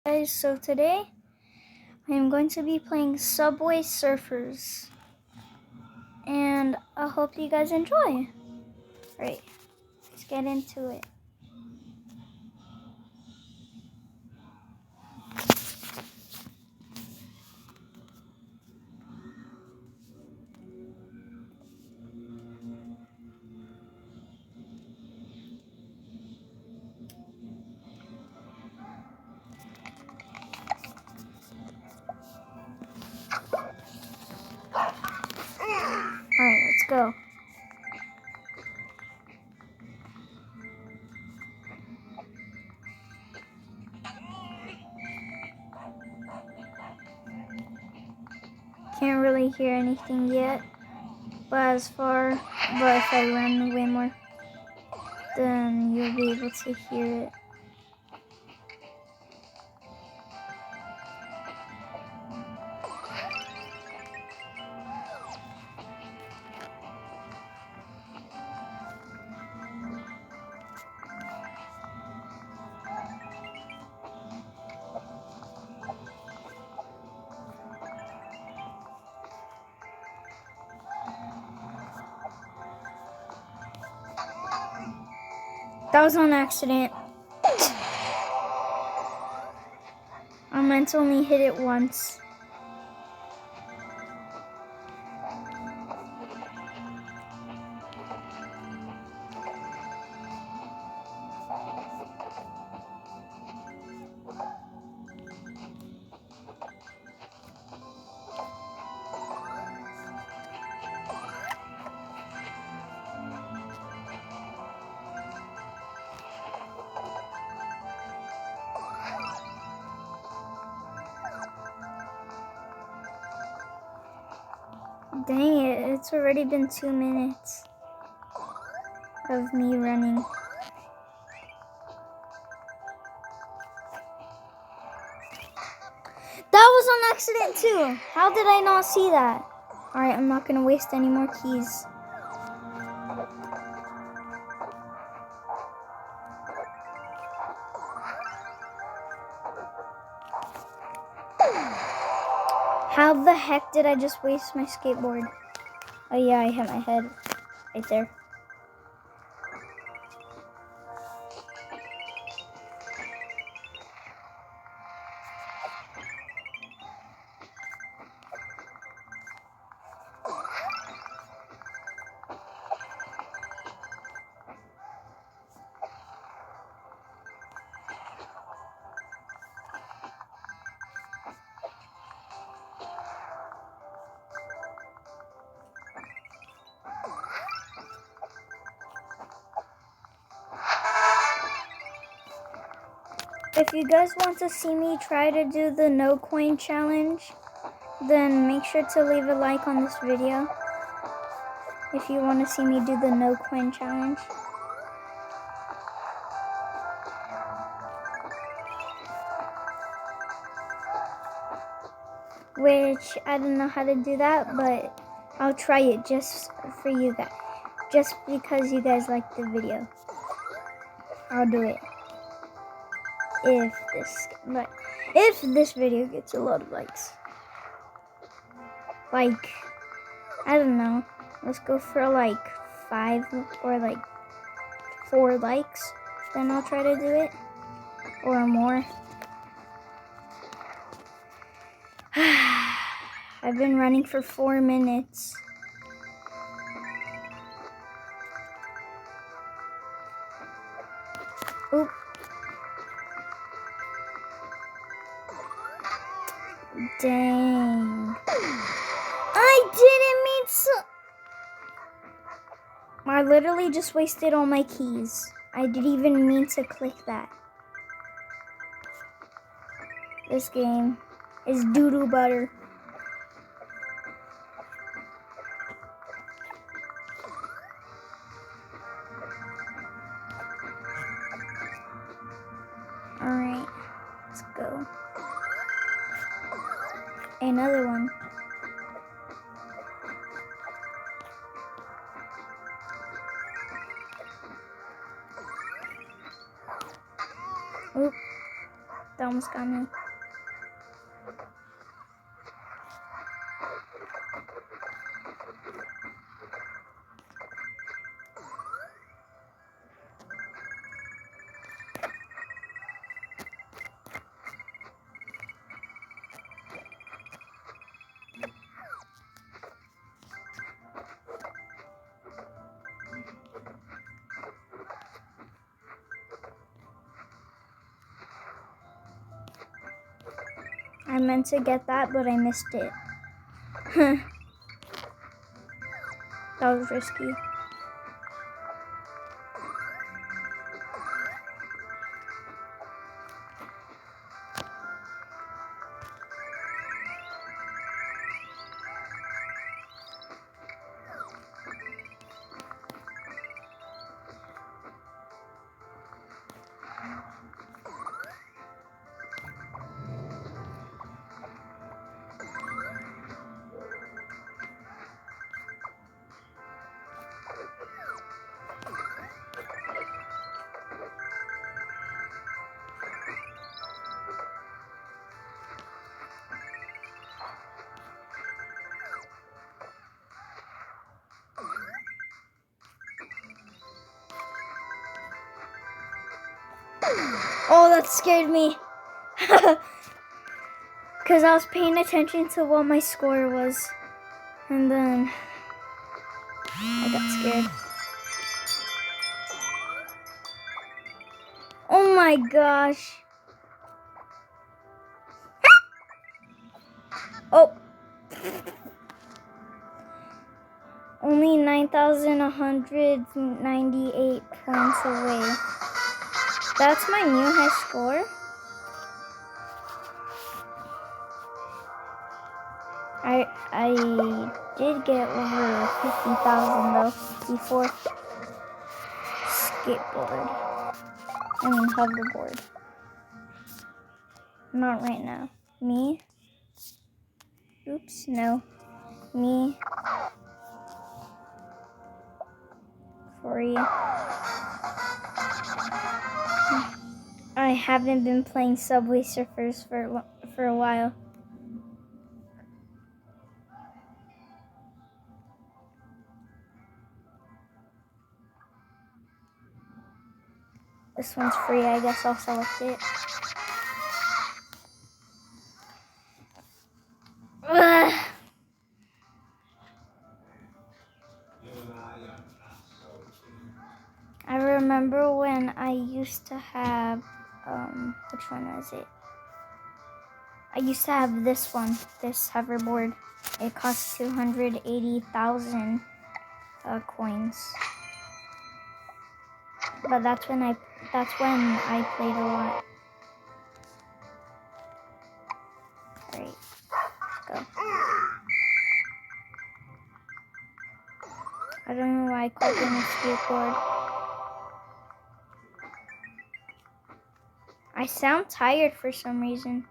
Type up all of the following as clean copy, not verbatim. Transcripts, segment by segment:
Guys, so today I am going to be playing Subway Surfers, and I hope you guys enjoy. Alright, let's get into it. Alright, let's go. Can't really hear anything yet, but if I run way more, then you'll be able to hear it. That was on accident. I meant to only hit it once. Dang it, it's already been 2 minutes of me running. That was on accident too. How did I not see that? Alright, I'm not gonna waste any more keys. How the heck did I just waste my skateboard? Oh yeah, I hit my head right there. If you guys want to see me try to do the no coin challenge, then make sure to leave a like on this video. If you want to see me do the no coin challenge. Which, I don't know how to do that, but I'll try it just for you guys. Just because you guys like the video. I'll do it. If this video gets a lot of likes. Like, I don't know. Let's go for like 5 or like 4 likes. Then I'll try to do it. Or more. I've been running for 4 minutes. Oop. Dang. I didn't mean to. I literally just wasted all my keys. I didn't even mean to click that. This game is doo-doo butter. Alright, let's go. Another one. Oop. That almost got me. I meant to get that, but I missed it. That was risky. Oh, that scared me. Because I was paying attention to what my score was. And then I got scared. Oh my gosh. Oh. Only 9,198 points away. That's my new high score. I did get over 50,000 though before skateboard. I mean hoverboard. Not right now. Me? Oops, no. Me. Free. I haven't been playing Subway Surfers for a while. This one's free, I guess I'll select it. Ugh. I remember when I used to have, which one was it? I used to have this one, this hoverboard. It cost 280,000 coins. But that's when I played a lot. Alright, let's go. I don't know why I called it a skateboard. I sound tired for some reason.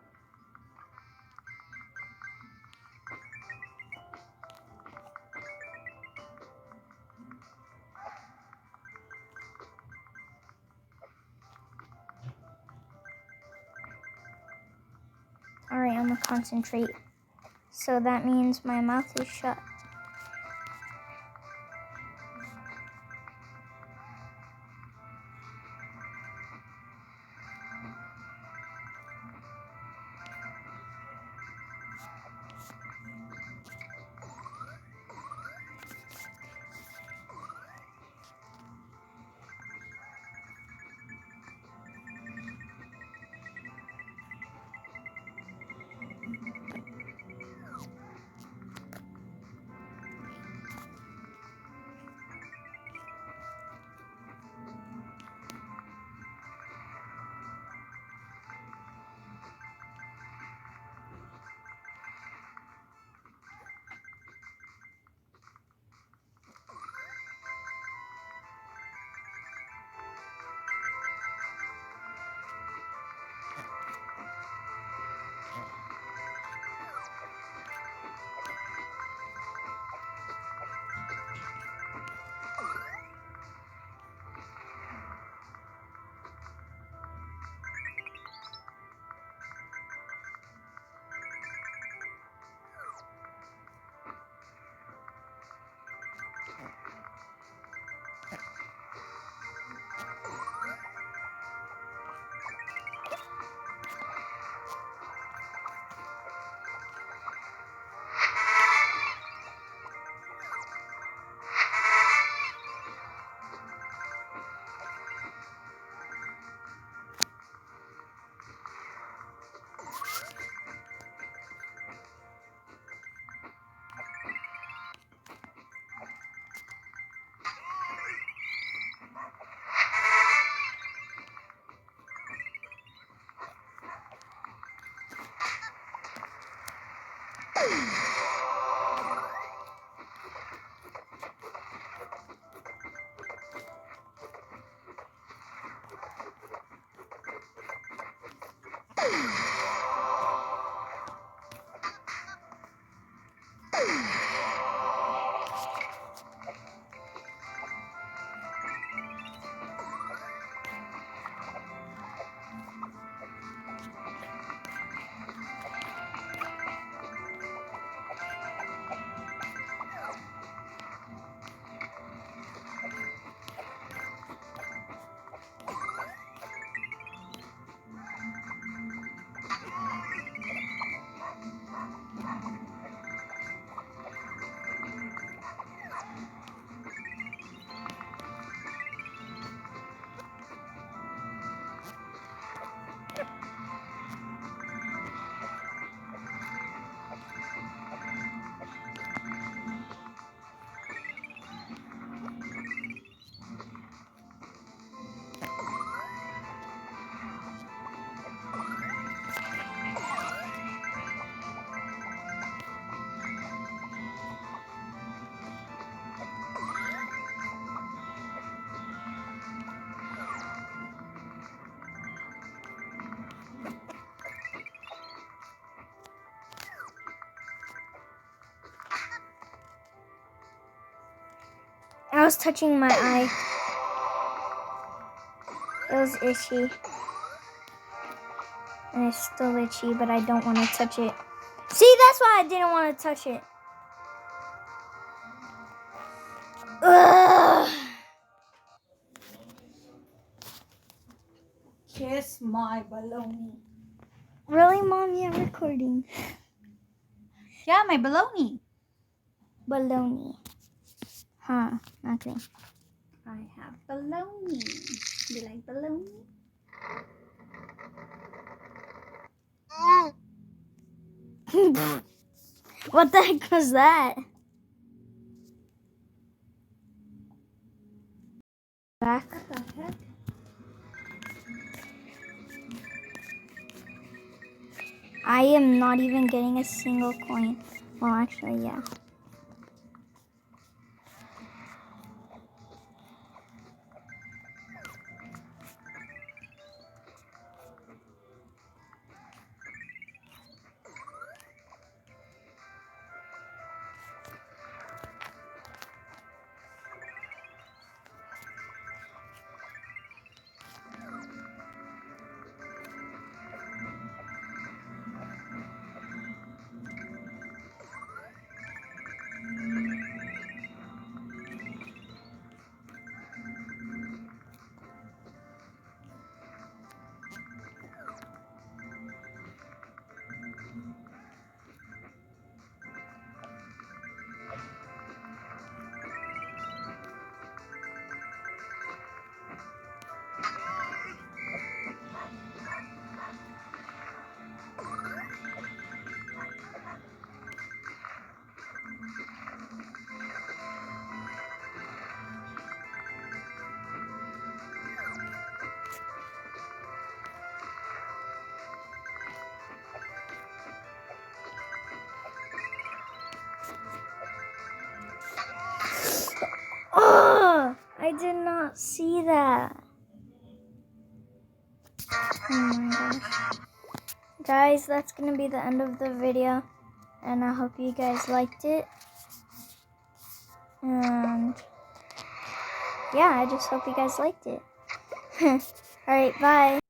Alright, I'm gonna concentrate. So that means my mouth is shut. I was touching my eye. It was itchy. And it's still itchy, but I don't want to touch it. See, that's why I didn't want to touch it. Ugh. Kiss my baloney. Really, Mom? Yeah, recording. Yeah, my baloney. Baloney. Huh, nothing. I have baloney. You like baloney? What the heck was that? Back. What the heck? I am not even getting a single coin. Well, actually, yeah. Oh, I did not see that. Oh my gosh. Guys, that's going to be the end of the video. And I hope you guys liked it. And yeah, I just hope you guys liked it. Alright, bye.